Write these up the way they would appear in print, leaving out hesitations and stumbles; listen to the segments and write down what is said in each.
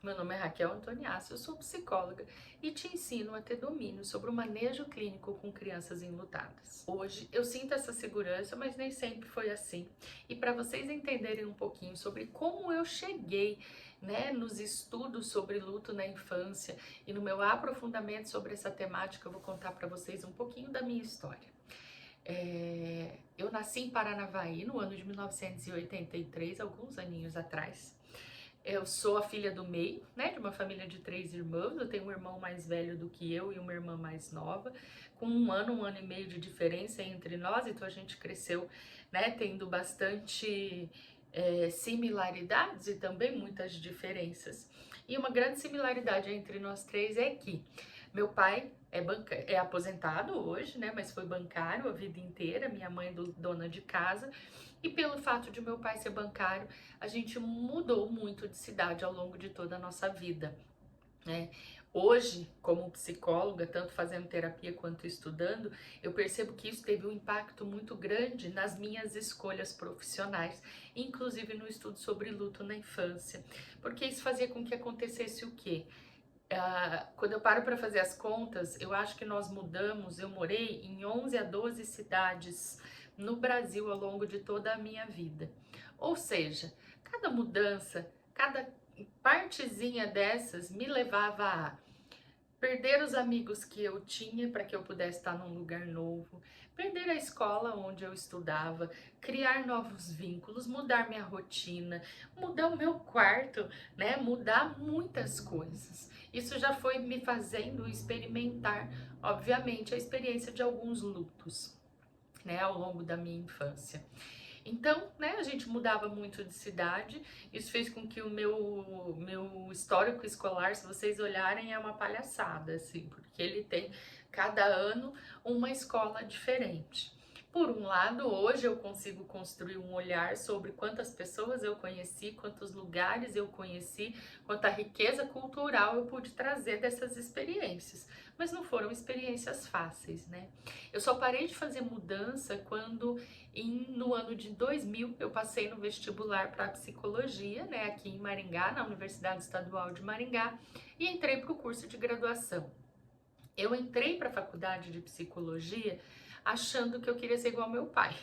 Meu nome é Raquel Antoniassi, eu sou psicóloga e te ensino a ter domínio sobre o manejo clínico com crianças enlutadas. Hoje eu sinto essa segurança, mas nem sempre foi assim. E para vocês entenderem um pouquinho sobre como eu cheguei, nos estudos sobre luto na infância e no meu aprofundamento sobre essa temática, eu vou contar para vocês um pouquinho da minha história. Eu nasci em Paranavaí no ano de 1983, alguns aninhos atrás. Eu sou a filha do meio, de uma família de 3 irmãos. Eu tenho um irmão mais velho do que eu e uma irmã mais nova, com um ano e meio de diferença entre nós. Então a gente cresceu, tendo bastante similaridades e também muitas diferenças. E uma grande similaridade entre nós três é que meu pai é aposentado hoje, mas foi bancário a vida inteira. Minha mãe dona de casa. E pelo fato de meu pai ser bancário, a gente mudou muito de cidade ao longo de toda a nossa vida, né? Hoje, como psicóloga, tanto fazendo terapia quanto estudando, eu percebo que isso teve um impacto muito grande nas minhas escolhas profissionais, inclusive no estudo sobre luto na infância, porque isso fazia com que acontecesse o quê? Quando eu paro para fazer as contas, eu acho que eu morei em 11 a 12 cidades no Brasil ao longo de toda a minha vida. Ou seja, cada mudança, cada partezinha dessas me levava a perder os amigos que eu tinha para que eu pudesse estar num lugar novo, perder a escola onde eu estudava, criar novos vínculos, mudar minha rotina, mudar o meu quarto, mudar muitas coisas. Isso já foi me fazendo experimentar, obviamente, a experiência de alguns lutos, ao longo da minha infância. Então, a gente mudava muito de cidade. Isso fez com que o meu histórico escolar, se vocês olharem, é uma palhaçada, assim, porque ele tem cada ano uma escola diferente. Por um lado, hoje eu consigo construir um olhar sobre quantas pessoas eu conheci, quantos lugares eu conheci, quanta riqueza cultural eu pude trazer dessas experiências. Mas não foram experiências fáceis, né? Eu só parei de fazer mudança quando, no ano de 2000, eu passei no vestibular para psicologia, aqui em Maringá, na Universidade Estadual de Maringá, e entrei para o curso de graduação. Eu entrei para a faculdade de psicologia achando que eu queria ser igual ao meu pai,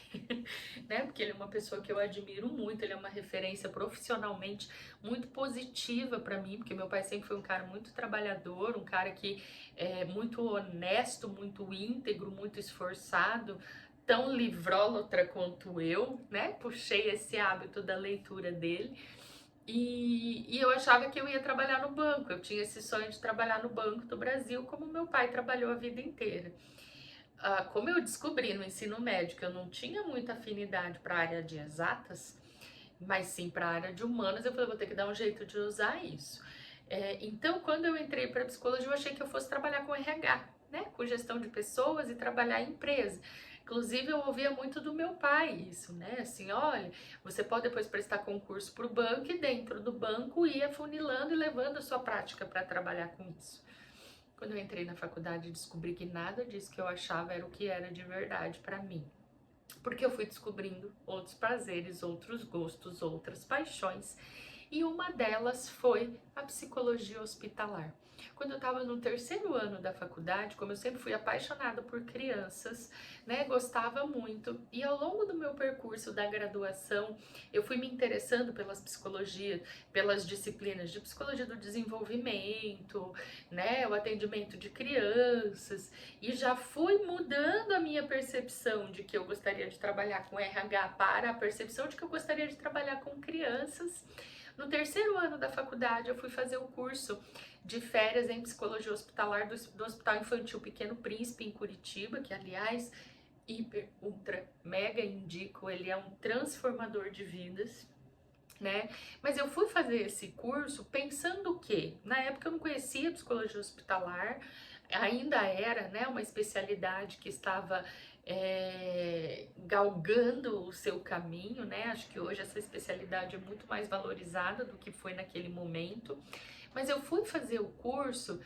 Porque ele é uma pessoa que eu admiro muito, ele é uma referência profissionalmente muito positiva para mim, porque meu pai sempre foi um cara muito trabalhador, um cara que é muito honesto, muito íntegro, muito esforçado, tão livrólatra quanto eu, Puxei esse hábito da leitura dele. E eu achava que eu ia trabalhar no banco, eu tinha esse sonho de trabalhar no Banco do Brasil, como meu pai trabalhou a vida inteira. Como eu descobri no ensino médio que eu não tinha muita afinidade para a área de exatas, mas sim para a área de humanas, eu falei, vou ter que dar um jeito de usar isso. Então, quando eu entrei para psicologia, eu achei que eu fosse trabalhar com RH, com gestão de pessoas e trabalhar em empresa. Inclusive, eu ouvia muito do meu pai isso, assim, olha, você pode depois prestar concurso para o banco e dentro do banco ir afunilando e levando a sua prática para trabalhar com isso. Quando eu entrei na faculdade, descobri que nada disso que eu achava era o que era de verdade para mim. Porque eu fui descobrindo outros prazeres, outros gostos, outras paixões. E uma delas foi a psicologia hospitalar. Quando eu estava no terceiro ano da faculdade, como eu sempre fui apaixonada por crianças, gostava muito, e ao longo do meu percurso da graduação, eu fui me interessando pelas psicologias, pelas disciplinas de psicologia do desenvolvimento, o atendimento de crianças, e já fui mudando a minha percepção de que eu gostaria de trabalhar com RH para a percepção de que eu gostaria de trabalhar com crianças. No terceiro ano da faculdade, eu fui fazer o curso de férias em psicologia hospitalar do Hospital Infantil Pequeno Príncipe, em Curitiba, que, aliás, hiper, ultra, mega indico, ele é um transformador de vidas, Mas eu fui fazer esse curso pensando que, na época eu não conhecia psicologia hospitalar, ainda era, uma especialidade que estava galgando o seu caminho, Acho que hoje essa especialidade é muito mais valorizada do que foi naquele momento. Mas eu fui fazer o curso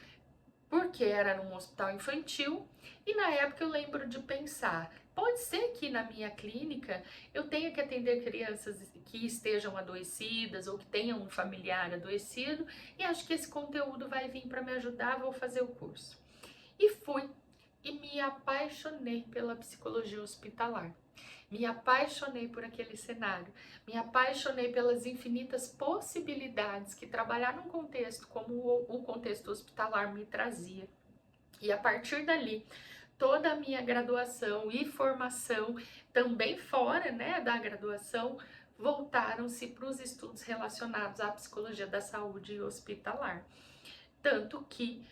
porque era num hospital infantil, e na época eu lembro de pensar, pode ser que na minha clínica eu tenha que atender crianças que estejam adoecidas ou que tenham um familiar adoecido, e acho que esse conteúdo vai vir para me ajudar, vou fazer o curso. E fui, e me apaixonei pela psicologia hospitalar. Me apaixonei por aquele cenário, me apaixonei pelas infinitas possibilidades que trabalhar num contexto como o contexto hospitalar me trazia. E a partir dali, toda a minha graduação e formação, também fora, né, da graduação, voltaram-se para os estudos relacionados à psicologia da saúde hospitalar. Tanto que,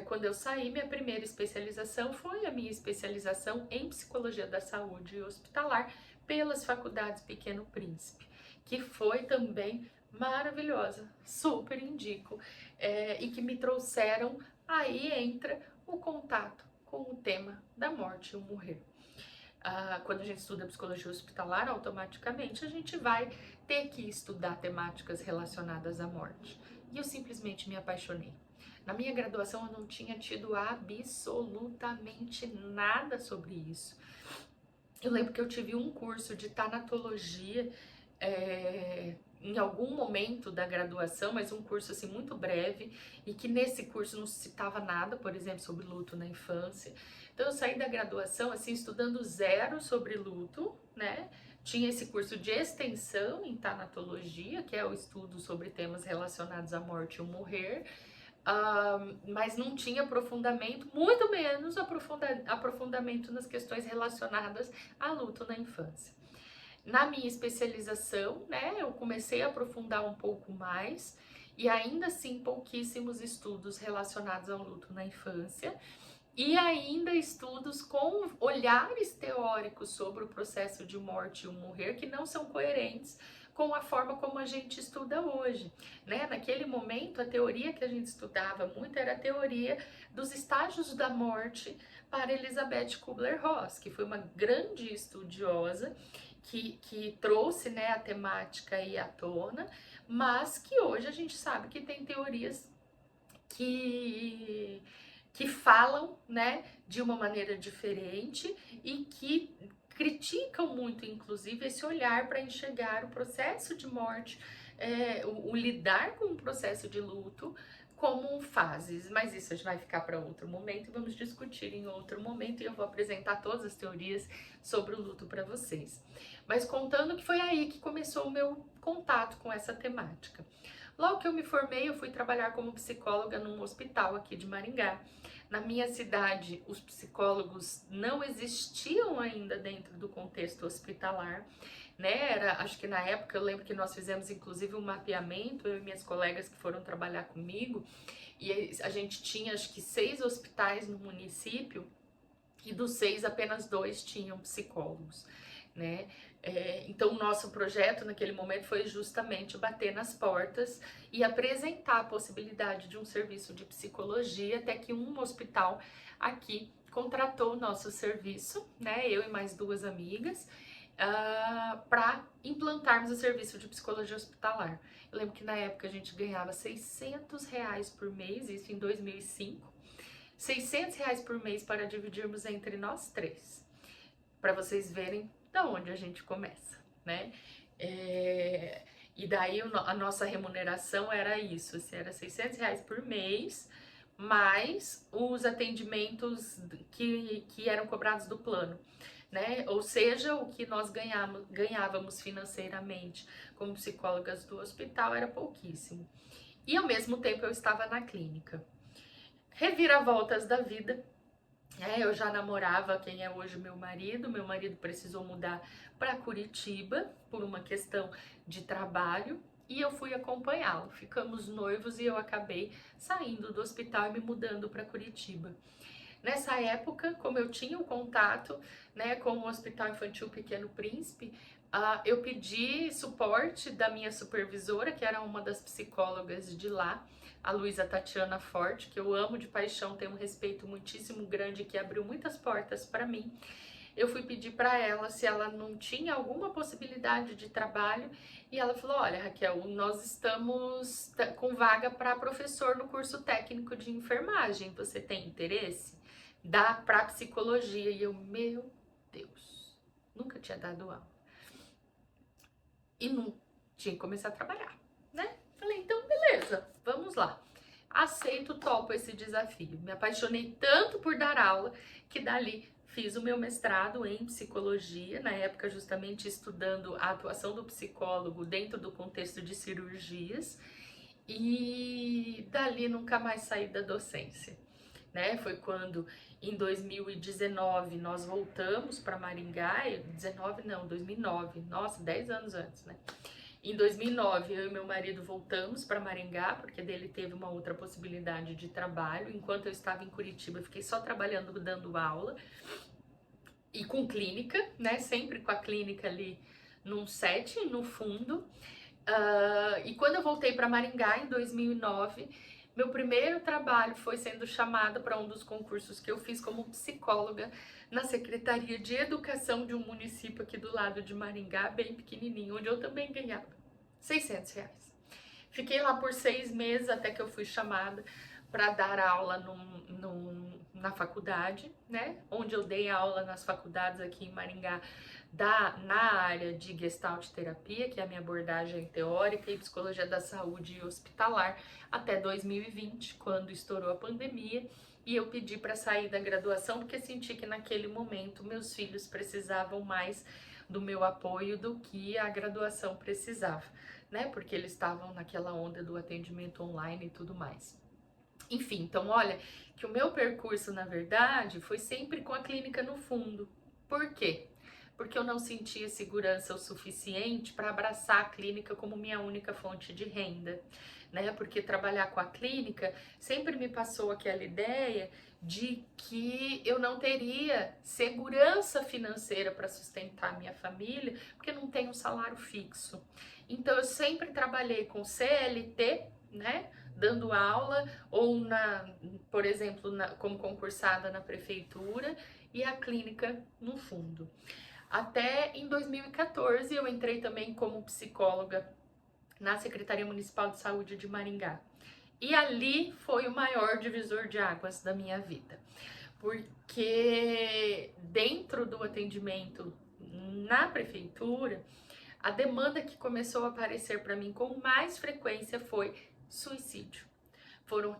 quando eu saí, minha primeira especialização foi a minha especialização em Psicologia da Saúde Hospitalar pelas faculdades Pequeno Príncipe, que foi também maravilhosa, super indico, e que me trouxeram, aí entra o contato com o tema da morte e o morrer. Quando a gente estuda psicologia hospitalar, automaticamente a gente vai ter que estudar temáticas relacionadas à morte. E eu simplesmente me apaixonei. Na minha graduação eu não tinha tido absolutamente nada sobre isso. Eu lembro que eu tive um curso de tanatologia em algum momento da graduação, mas um curso assim muito breve, e que nesse curso não se citava nada, por exemplo, sobre luto na infância. Então eu saí da graduação assim estudando zero sobre luto, né? Tinha esse curso de extensão em tanatologia, que é o estudo sobre temas relacionados à morte e ao morrer, mas não tinha aprofundamento, muito menos aprofundamento nas questões relacionadas a luto na infância. Na minha especialização, né, eu comecei a aprofundar um pouco mais, e ainda assim pouquíssimos estudos relacionados ao luto na infância, e ainda estudos com olhares teóricos sobre o processo de morte e o morrer que não são coerentes com a forma como a gente estuda hoje, né? Naquele momento, a teoria que a gente estudava muito era a teoria dos estágios da morte para Elizabeth Kubler-Ross, que foi uma grande estudiosa que trouxe, né, a temática aí à tona, mas que hoje a gente sabe que tem teorias que falam, né, de uma maneira diferente e que criticam muito, inclusive, esse olhar para enxergar o processo de morte, o lidar com o processo de luto como fases, mas isso a gente vai ficar para outro momento e vamos discutir em outro momento, e eu vou apresentar todas as teorias sobre o luto para vocês. Mas contando que foi aí que começou o meu contato com essa temática. Logo que eu me formei, eu fui trabalhar como psicóloga num hospital aqui de Maringá. Na minha cidade, os psicólogos não existiam ainda dentro do contexto hospitalar, né? Acho que na época, eu lembro que nós fizemos inclusive um mapeamento, eu e minhas colegas que foram trabalhar comigo, e a gente tinha acho que 6 hospitais no município, e dos 6, apenas 2 tinham psicólogos, né? Então, o nosso projeto naquele momento foi justamente bater nas portas e apresentar a possibilidade de um serviço de psicologia, até que um hospital aqui contratou o nosso serviço, né? Eu e mais 2 amigas, para implantarmos o serviço de psicologia hospitalar. Eu lembro que na época a gente ganhava R$600 por mês, isso em 2005. R$600 por mês para dividirmos entre nós 3, para vocês verem da onde a gente começa, né? E daí a nossa remuneração era isso, assim, era R$600 por mês, mais os atendimentos que eram cobrados do plano, né? Ou seja, o que nós ganhávamos financeiramente como psicólogas do hospital era pouquíssimo. E ao mesmo tempo eu estava na clínica. Reviravoltas da vida. Eu já namorava quem é hoje meu marido precisou mudar para Curitiba por uma questão de trabalho e eu fui acompanhá-lo. Ficamos noivos e eu acabei saindo do hospital e me mudando para Curitiba. Nessa época, como eu tinha o contato, né, com o Hospital Infantil Pequeno Príncipe, eu pedi suporte da minha supervisora, que era uma das psicólogas de lá, a Luísa Tatiana Forte, que eu amo de paixão, tenho um respeito muitíssimo grande, que abriu muitas portas para mim. eu fui pedir para ela se ela não tinha alguma possibilidade de trabalho e ela falou: olha, Raquel, nós estamos com vaga para professor no curso técnico de enfermagem, você tem interesse? Dá para psicologia. E eu, meu Deus, nunca tinha dado aula e não tinha que começar a trabalhar, né? Falei, então beleza, vamos lá. Aceito, topo esse desafio. Me apaixonei tanto por dar aula que dali fiz o meu mestrado em psicologia, na época justamente estudando a atuação do psicólogo dentro do contexto de cirurgias, e dali nunca mais saí da docência, né? Foi quando em 2019 nós voltamos para Maringá, 2009, nossa, 10 anos antes, né? Em 2009, eu e meu marido voltamos para Maringá, porque dele teve uma outra possibilidade de trabalho. Enquanto eu estava em Curitiba, eu fiquei só trabalhando, dando aula e com clínica, né? Sempre com a clínica ali num set, no fundo. E quando eu voltei para Maringá, em 2009, meu primeiro trabalho foi sendo chamada para um dos concursos que eu fiz como psicóloga na Secretaria de Educação de um município aqui do lado de Maringá, bem pequenininho, onde eu também ganhava R$ 600. Fiquei lá por 6 meses até que eu fui chamada para dar aula na faculdade, né? Onde eu dei aula nas faculdades aqui em Maringá, na área de Gestalt terapia, que é a minha abordagem teórica, e psicologia da saúde hospitalar, até 2020, quando estourou a pandemia, e eu pedi para sair da graduação, porque senti que naquele momento meus filhos precisavam mais do meu apoio do que a graduação precisava, né? Porque eles estavam naquela onda do atendimento online e tudo mais. Enfim, então olha, que o meu percurso, na verdade, foi sempre com a clínica no fundo. Por quê? Porque eu não sentia segurança o suficiente para abraçar a clínica como minha única fonte de renda, né? Porque trabalhar com a clínica sempre me passou aquela ideia de que eu não teria segurança financeira para sustentar minha família, porque não tenho um salário fixo. Então eu sempre trabalhei com CLT, né? Dando aula, ou por exemplo, como concursada na prefeitura, e a clínica no fundo. Até em 2014 eu entrei também como psicóloga na Secretaria Municipal de Saúde de Maringá. E ali foi o maior divisor de águas da minha vida. Porque dentro do atendimento na prefeitura, a demanda que começou a aparecer para mim com mais frequência foi suicídio. Foram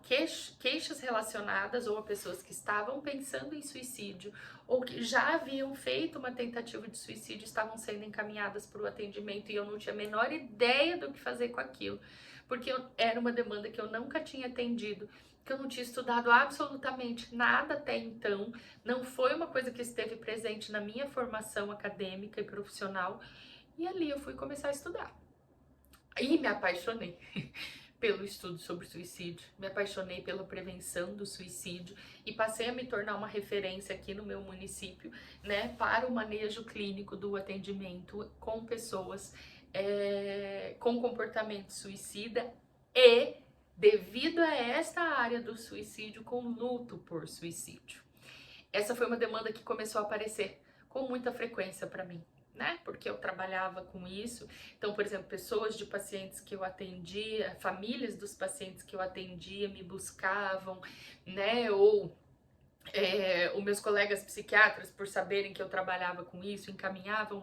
queixas relacionadas ou a pessoas que estavam pensando em suicídio ou que já haviam feito uma tentativa de suicídio, estavam sendo encaminhadas para o atendimento e eu não tinha a menor ideia do que fazer com aquilo, porque era uma demanda que eu nunca tinha atendido, que eu não tinha estudado absolutamente nada até então, não foi uma coisa que esteve presente na minha formação acadêmica e profissional, e ali eu fui começar a estudar. E me apaixonei pelo estudo sobre suicídio, me apaixonei pela prevenção do suicídio e passei a me tornar uma referência aqui no meu município, né, para o manejo clínico do atendimento com pessoas com comportamento suicida e, devido a esta área do suicídio, com luto por suicídio. Essa foi uma demanda que começou a aparecer com muita frequência para mim, né? Porque eu trabalhava com isso. Então, por exemplo, pessoas de pacientes que eu atendia, famílias dos pacientes que eu atendia me buscavam, né? Ou os meus colegas psiquiatras, por saberem que eu trabalhava com isso, encaminhavam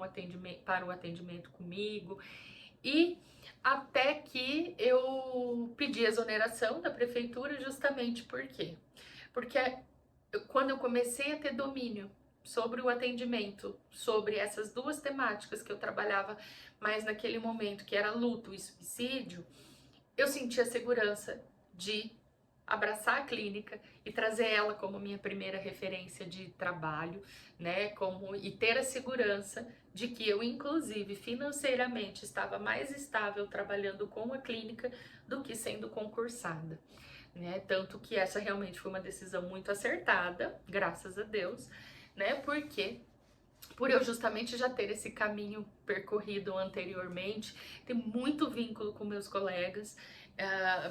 para o atendimento comigo. E até que eu pedi exoneração da prefeitura, justamente por quê? Porque quando eu comecei a ter domínio sobre o atendimento, sobre essas duas temáticas que eu trabalhava mais naquele momento, que era luto e suicídio, eu senti a segurança de abraçar a clínica e trazer ela como minha primeira referência de trabalho, né, e ter a segurança de que eu, inclusive, financeiramente estava mais estável trabalhando com a clínica do que sendo concursada, né, tanto que essa realmente foi uma decisão muito acertada, graças a Deus, né, porque por eu justamente já ter esse caminho percorrido anteriormente, ter muito vínculo com meus colegas,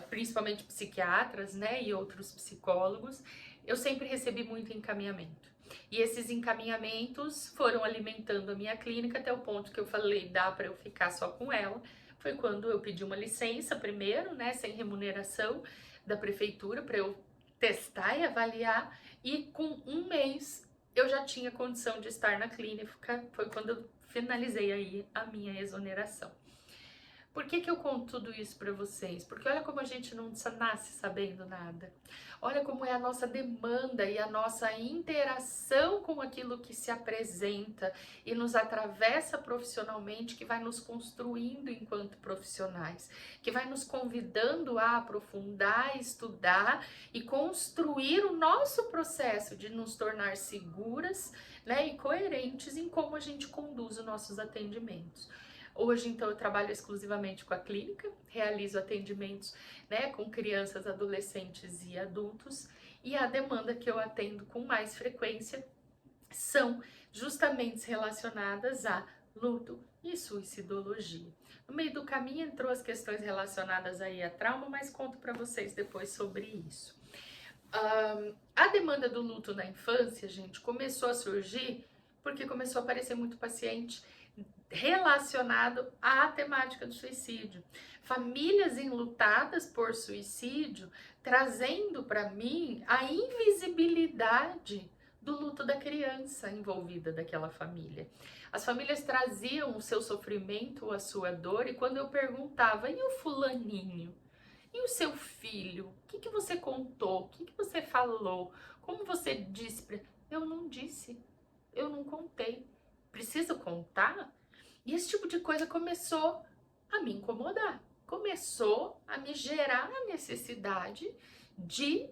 principalmente psiquiatras, né, e outros psicólogos, eu sempre recebi muito encaminhamento. E esses encaminhamentos foram alimentando a minha clínica até o ponto que eu falei, dá para eu ficar só com ela. Foi quando eu pedi uma licença primeiro, né, sem remuneração da prefeitura, para eu testar e avaliar. E com um mês eu já tinha condição de estar na clínica. Foi quando eu finalizei aí a minha exoneração. Por que eu conto tudo isso para vocês? Porque olha como a gente não nasce sabendo nada. Olha como é a nossa demanda e a nossa interação com aquilo que se apresenta e nos atravessa profissionalmente, que vai nos construindo enquanto profissionais, que vai nos convidando a aprofundar, estudar e construir o nosso processo de nos tornar seguras, né, e coerentes em como a gente conduz os nossos atendimentos. Hoje, então, eu trabalho exclusivamente com a clínica, realizo atendimentos, né, com crianças, adolescentes e adultos, e a demanda que eu atendo com mais frequência são justamente relacionadas a luto e suicidologia. No meio do caminho entrou as questões relacionadas aí a trauma, mas conto para vocês depois sobre isso. A demanda do luto na infância, gente, começou a surgir porque começou a aparecer muito paciente relacionado à temática do suicídio. Famílias enlutadas por suicídio, trazendo para mim a invisibilidade do luto da criança envolvida daquela família. As famílias traziam o seu sofrimento, a sua dor, e quando eu perguntava, e o fulaninho? E o seu filho? O que você contou? O que você falou? Como você disse? Eu não disse, eu não contei. Preciso contar? E esse tipo de coisa começou a me incomodar, começou a me gerar a necessidade de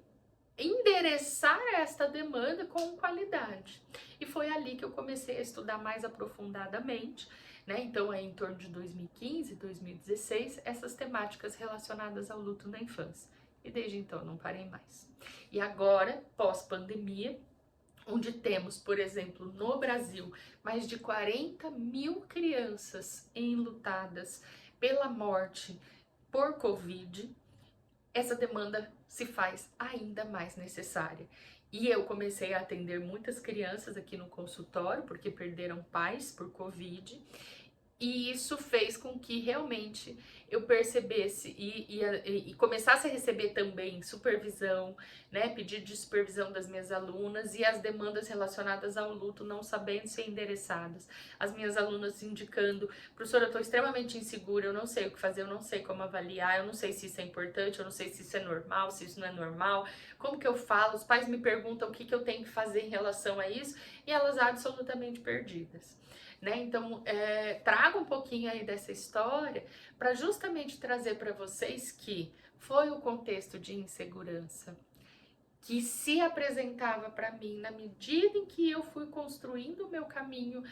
endereçar esta demanda com qualidade. E foi ali que eu comecei a estudar mais aprofundadamente, né? Então, aí em torno de 2015, 2016, essas temáticas relacionadas ao luto na infância. E desde então não parei mais. E agora, pós-pandemia, onde temos, por exemplo, no Brasil, mais de 40 mil crianças enlutadas pela morte por Covid, essa demanda se faz ainda mais necessária. E eu comecei a atender muitas crianças aqui no consultório, porque perderam pais por Covid, e isso fez com que realmente eu percebesse e começasse a receber também supervisão, né, pedido de supervisão das minhas alunas e as demandas relacionadas ao luto não sabendo ser endereçadas. As minhas alunas indicando, professora, eu estou extremamente insegura, eu não sei o que fazer, eu não sei como avaliar, eu não sei se isso é importante, eu não sei se isso é normal, se isso não é normal, como que eu falo? Os pais me perguntam o que eu tenho que fazer em relação a isso e elas absolutamente perdidas. Né? Então, trago um pouquinho aí dessa história para justamente trazer para vocês que foi o contexto de insegurança que se apresentava para mim na medida em que eu fui construindo o meu caminho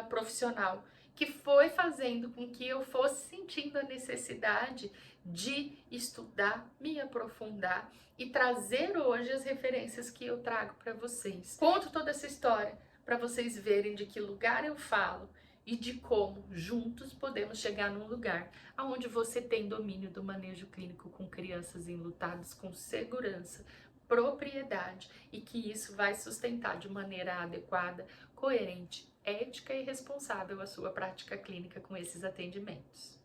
profissional, que foi fazendo com que eu fosse sentindo a necessidade de estudar, me aprofundar e trazer hoje as referências que eu trago para vocês. Conto toda essa história para vocês verem de que lugar eu falo e de como juntos podemos chegar num lugar onde você tem domínio do manejo clínico com crianças enlutadas com segurança, propriedade e que isso vai sustentar de maneira adequada, coerente, ética e responsável a sua prática clínica com esses atendimentos.